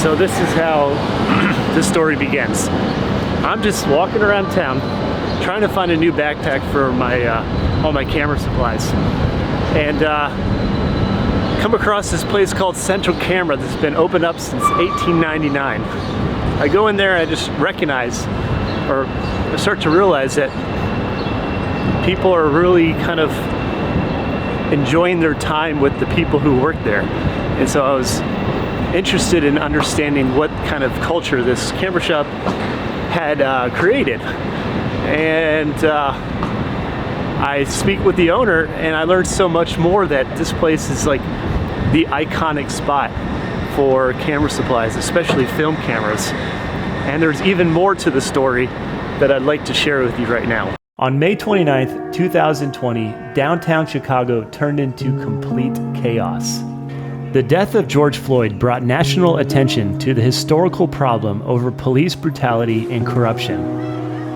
So this is how this story begins. I'm just walking around town trying to find a new backpack for my all my camera supplies, and come across this place called Central Camera that's been opened up since 1899. I go in there and I just recognize, or I start to realize that people are really kind of enjoying their time with the people who work there. And so I was interested in understanding what kind of culture this camera shop had created. And I speak with the owner, and I learned so much more, that this place is like the iconic spot for camera supplies, especially film cameras. And there's even more to the story that I'd like to share with you right now. On May 29th, 2020, downtown Chicago turned into complete chaos. The death of George Floyd brought national attention to the historical problem over police brutality and corruption.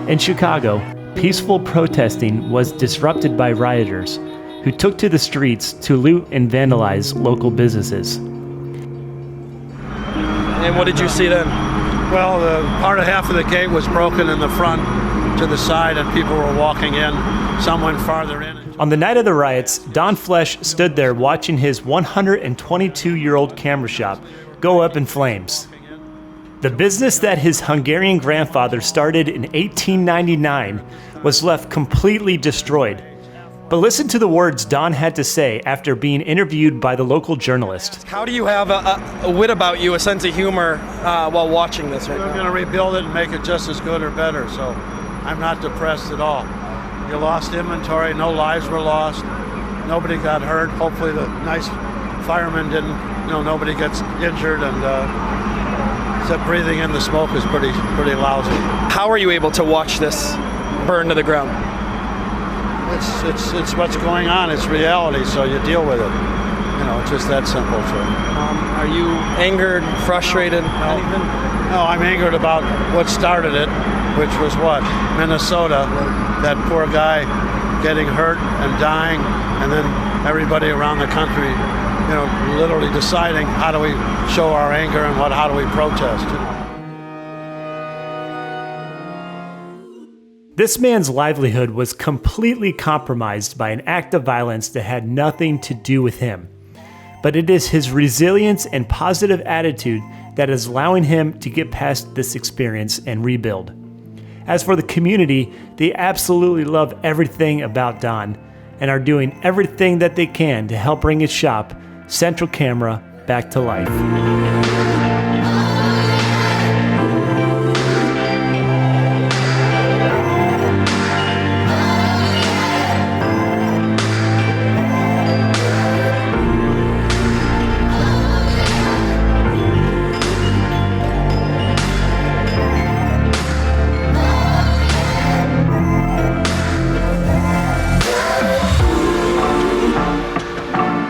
In Chicago, peaceful protesting was disrupted by rioters who took to the streets to loot and vandalize local businesses. And what did you see then? Well, half of the gate was broken in the front to the side, and people were walking in. Some went farther in. On the night of the riots, Don Flesch stood there watching his 122-year-old camera shop go up in flames. The business that his Hungarian grandfather started in 1899 was left completely destroyed. But listen to the words Don had to say after being interviewed by the local journalist. How do you have a wit about you, a sense of humor while watching this right now? We're going to rebuild it and make it just as good or better, so I'm not depressed at all. You lost inventory, no lives were lost, nobody got hurt. Hopefully the nice firemen didn't, nobody gets injured, and except breathing in the smoke is pretty lousy. How are you able to watch this burn to the ground? It's what's going on. It's reality, so you deal with it. It's just that simple. So. Are you angered, frustrated? No, I'm angered about what started it, which was what? Minnesota, that poor guy getting hurt and dying, and then everybody around the country, literally deciding how do we show our anger and how do we protest. This man's livelihood was completely compromised by an act of violence that had nothing to do with him. But it is his resilience and positive attitude that is allowing him to get past this experience and rebuild. As for the community, they absolutely love everything about Don and are doing everything that they can to help bring his shop, Central Camera, back to life.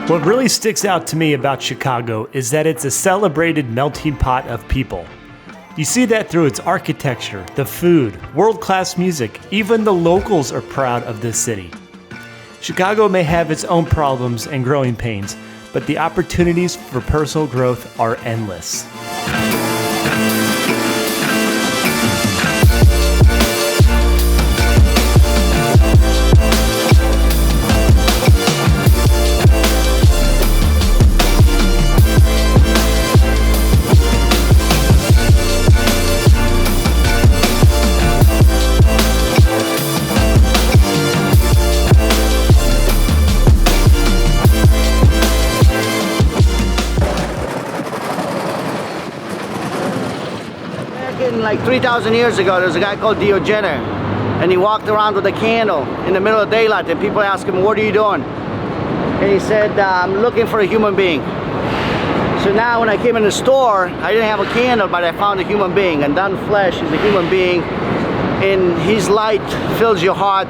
What really sticks out to me about Chicago is that it's a celebrated melting pot of people. You see that through its architecture, the food, world-class music. Even the locals are proud of this city. Chicago may have its own problems and growing pains, but the opportunities for personal growth are endless. Like 3,000 years ago, there was a guy called Diogenes, and he walked around with a candle in the middle of daylight, and people asked him, "What are you doing?" And he said, "I'm looking for a human being." So now when I came in the store, I didn't have a candle, but I found a human being, and Don Flesch is a human being, and his light fills your heart,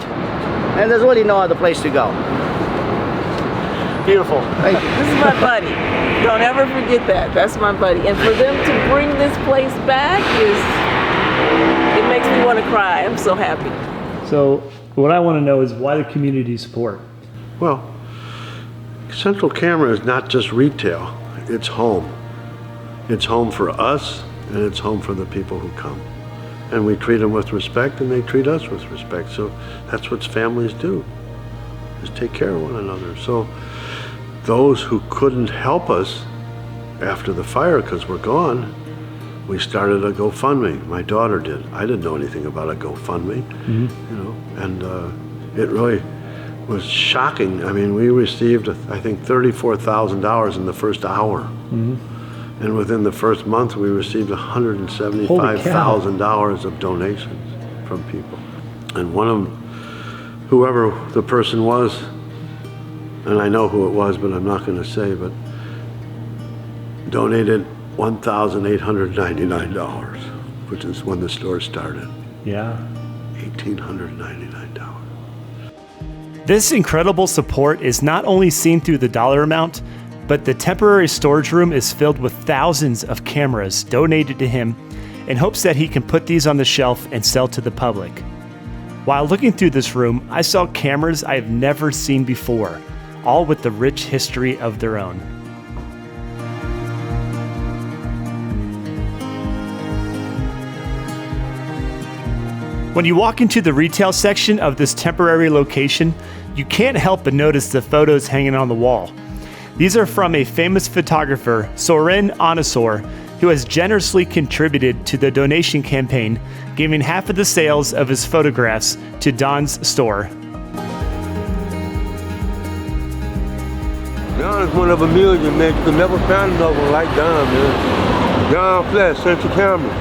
and there's really no other place to go. Beautiful. Thank you. This is my buddy. Don't ever forget that. That's my buddy. And for them to bring this place back it makes me want to cry. I'm so happy. So what I want to know is why the community support? Well, Central Camera is not just retail, it's home. It's home for us, and it's home for the people who come. And we treat them with respect, and they treat us with respect. So that's what families do, is take care of one another. So those who couldn't help us after the fire, because we're gone, we started a GoFundMe. My daughter did. I didn't know anything about a GoFundMe, you know, and it really was shocking. I mean, we received, I think, $34,000 in the first hour. And within the first month, we received $175,000 of donations from people. And one of them, whoever the person was, and I know who it was, but I'm not going to say, but donated $1,899, which is when the store started. Yeah. $1,899. This incredible support is not only seen through the dollar amount, but the temporary storage room is filled with thousands of cameras donated to him in hopes that he can put these on the shelf and sell to the public. While looking through this room, I saw cameras I have never seen before, all with the rich history of their own. When you walk into the retail section of this temporary location, you can't help but notice the photos hanging on the wall. These are from a famous photographer, Soren Onesor, who has generously contributed to the donation campaign, giving half of the sales of his photographs to Don's store. Don is one of a million, man. You could never find another one like Don, man. Don Flesch, Central Camera.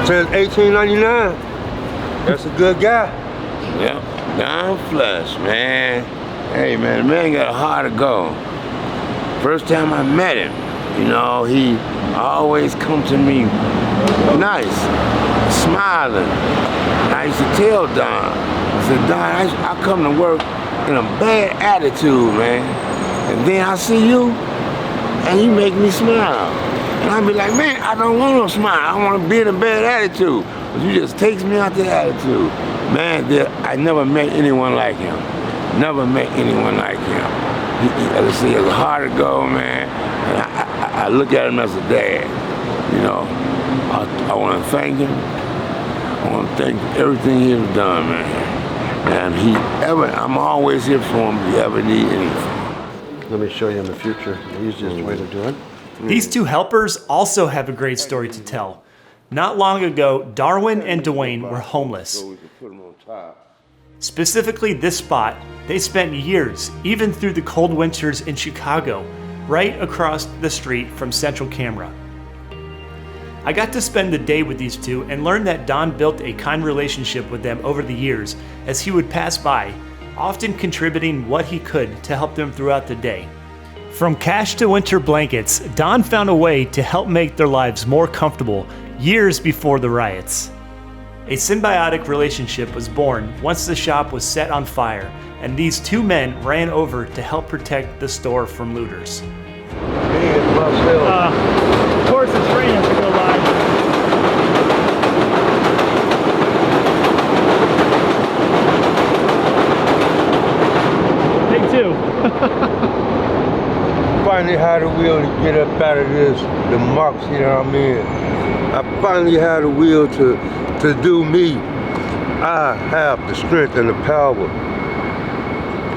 Since 1899. That's a good guy. Yep, Don Flesch, man. Hey, man, the man got a heart of gold. First time I met him, you know, he always come to me nice, smiling. And I used to tell Don, I said, Don, I come to work in a bad attitude, man. And then I see you, and you make me smile. And I be like, man, I don't want no smile. I want to be in a bad attitude. But you just takes me out the attitude. Man, I never met anyone like him. Never met anyone like him. As I say, his heart of gold, man. And I look at him as a dad. You know, I want to thank him. I want to thank everything he has done, man. And I'm always here for him if you ever need anything. Let me show you in the future the easiest way to do it. These two helpers also have a great story to tell. Not long ago, Darwin and Dwayne were homeless. Specifically this spot, they spent years, even through the cold winters in Chicago, right across the street from Central Camera. I got to spend the day with these two and learned that Don built a kind relationship with them over the years as he would pass by, often contributing what he could to help them throughout the day. From cash to winter blankets, Don found a way to help make their lives more comfortable years before the riots. A symbiotic relationship was born once the shop was set on fire, and these two men ran over to help protect the store from looters. Of course, the train has to go by. Take two. Finally had a will to get up out of this, the mucks here I'm in. I finally had a will to do me. I have the strength and the power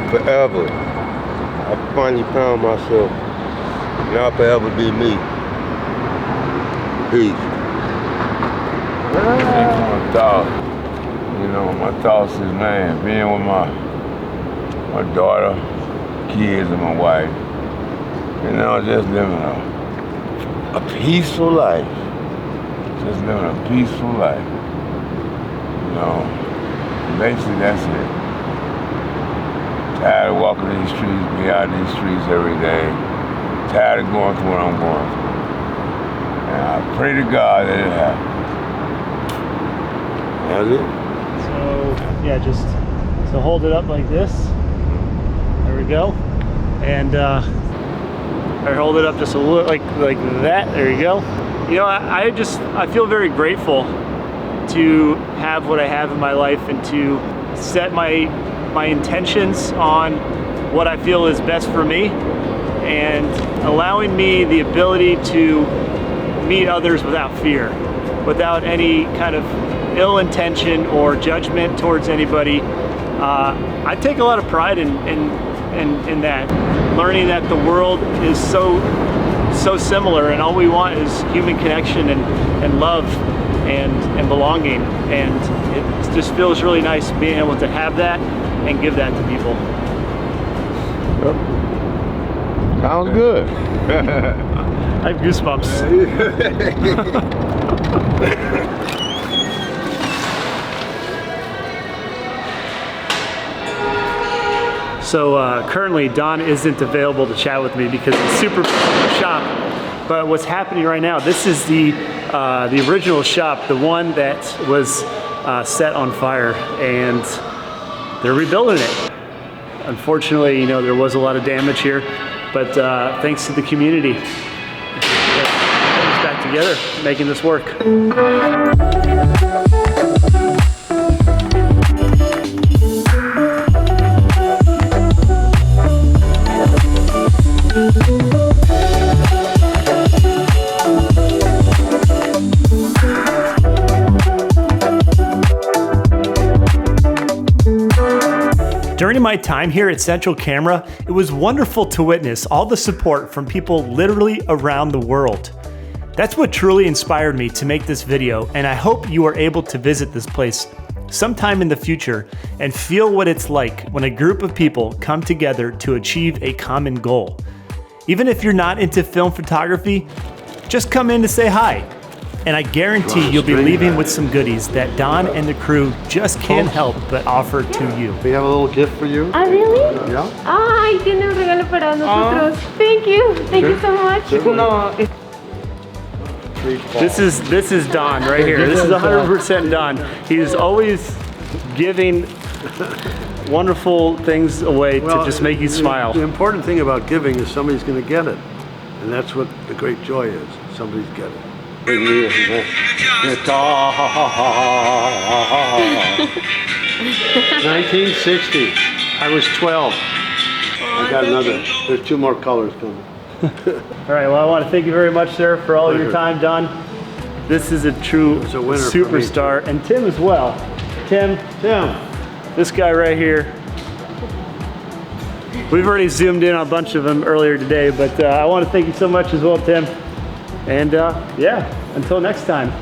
forever. I finally found myself, and I'll forever be me. Peace. My thoughts, you know, my thoughts is, man, being with my daughter, kids, and my wife. You know, just living a peaceful life. Just living a peaceful life. You know, basically that's it. Tired of walking these streets, be out in these streets every day. Tired of going through what I'm going through. And I pray to God that it happens. That's it. So, yeah, just so hold it up like this. There we go. And I hold it up just a little like that. There you go. You know, I feel very grateful to have what I have in my life and to set my intentions on what I feel is best for me and allowing me the ability to meet others without fear, without any kind of ill intention or judgment towards anybody. I take a lot of pride in that, learning that the world is so similar, and all we want is human connection and love and belonging, and it just feels really nice being able to have that and give that to people. Sounds good. I have goosebumps. So currently Don isn't available to chat with me because it's super shop. But what's happening right now, this is the original shop, the one that was set on fire, and they're rebuilding it. Unfortunately, you know, there was a lot of damage here, but thanks to the community, it's back together, making this work. During my time here at Central Camera, it was wonderful to witness all the support from people literally around the world. That's what truly inspired me to make this video, and I hope you are able to visit this place sometime in the future and feel what it's like when a group of people come together to achieve a common goal. Even if you're not into film photography, just come in to say hi. And I guarantee you'll be leaving with some goodies that Don and the crew just can't help but offer to you. We have a little gift for you. Ah, really? Yeah. Ay, tiene un regalo para nosotros. Thank you you so much. No, This is Don right here. This is 100% Don. He's always giving wonderful things away to just make you smile. The important thing about giving is somebody's going to get it. And that's what the great joy is. Somebody's getting it. 1960. I was 12. I got another. There's 2 more colors coming. All right, well, I want to thank you very much, sir, for all your time, Don. This is a true superstar, and Tim as well. Tim, this guy right here. We've already zoomed in on a bunch of them earlier today, but I want to thank you so much as well, Tim. And yeah, until next time.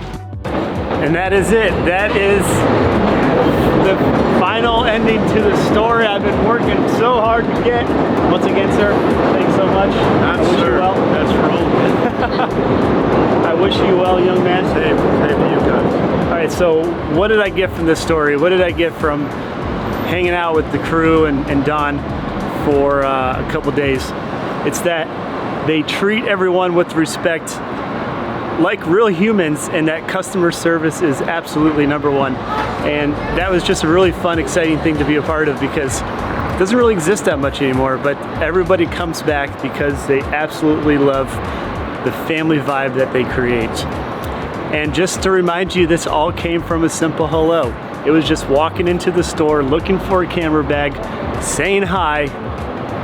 And that is it. That is the final ending to the story I've been working so hard to get. Once again, sir, thanks so much. I wish you well. That's for old men. I wish you well, young man. Same to you guys. All right, so what did I get from this story? What did I get from hanging out with the crew and Don for a couple days? It's that they treat everyone with respect like real humans, and that customer service is absolutely #1. And that was just a really fun, exciting thing to be a part of, because it doesn't really exist that much anymore, but everybody comes back because they absolutely love the family vibe that they create. And just to remind you, this all came from a simple hello. It was just walking into the store, looking for a camera bag, saying hi,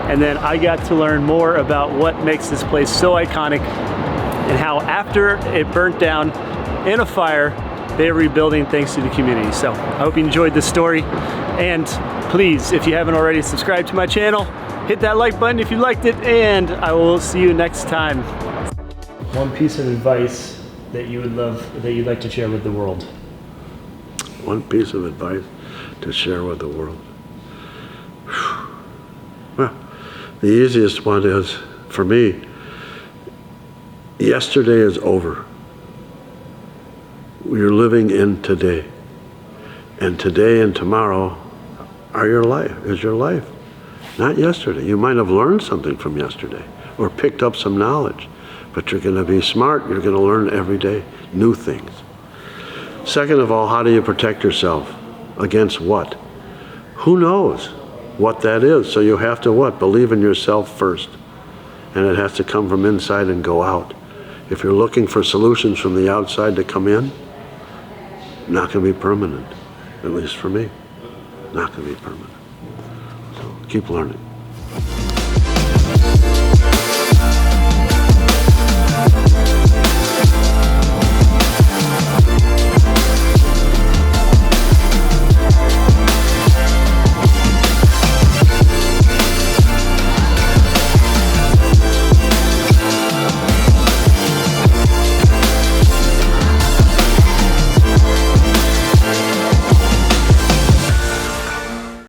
and then I got to learn more about what makes this place so iconic, and how after it burnt down in a fire, they're rebuilding thanks to the community. So I hope you enjoyed this story, and please, if you haven't already, subscribe to my channel, hit that like button if you liked it, and I will see you next time. One piece of advice that you would love, that you'd like to share with the world. One piece of advice to share with the world. Well, the easiest one is, for me, yesterday is over. You're living in today. And today and tomorrow are your life, is your life. Not yesterday. You might have learned something from yesterday or picked up some knowledge, but you're going to be smart. You're going to learn every day new things. Second of all, how do you protect yourself? Against what? Who knows what that is? So you have to what? Believe in yourself first. And it has to come from inside and go out. If you're looking for solutions from the outside to come in, not going to be permanent. At least for me, not going to be permanent. So keep learning.